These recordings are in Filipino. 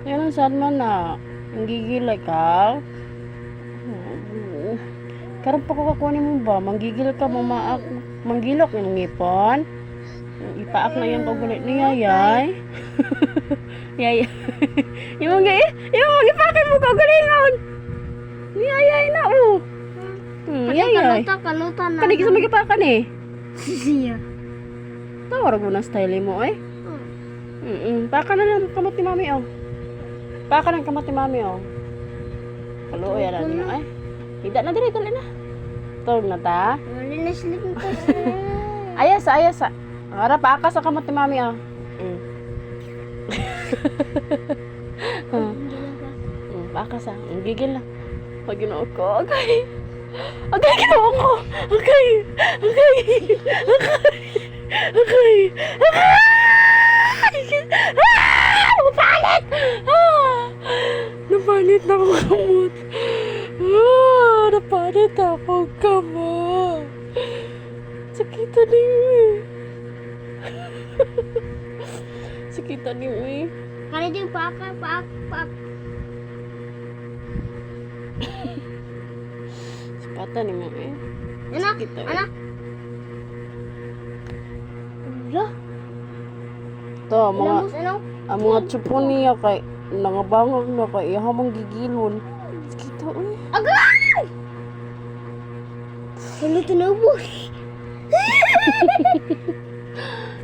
Yan ang sad man na. Ang gigil ka. Karon pa ko kakuha mo ba? Manggigil ka, manggilok yung ngipon. Ipaak na yung kagulit ni Yayay. Yayay. Yung ipakin mo kagulingon. Ni Yayay na, Yayay. Kaluta na. Kanigi sa magipakan eh. Siya. Tawag mo na style mo eh. Paka na lang kamot ni mami Paka ng kamot ni mami Kaluoy yan niyo eh. Hida na diri dali na. Tawag na ta. Wala na slip mo kasi. Ayasa. Ara paka sa kamot ni mami Paka sa. Gigil na. Pag ginoo ko. Okay. Ginoo ko. Okay. Napalit! Napalit na akong kamot. Napalit akong kamot. Sakitan niyo Sakitan niyo Kaya din paak. Sakatan niyo Anak. Wala. To, ang mga tsupon niya kay nangabangag na kay ihamang gigilon. Kita Agay! Ano tinubos?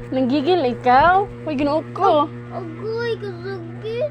Nanggigil ikaw? May ginoo ko. Agay, kasagit.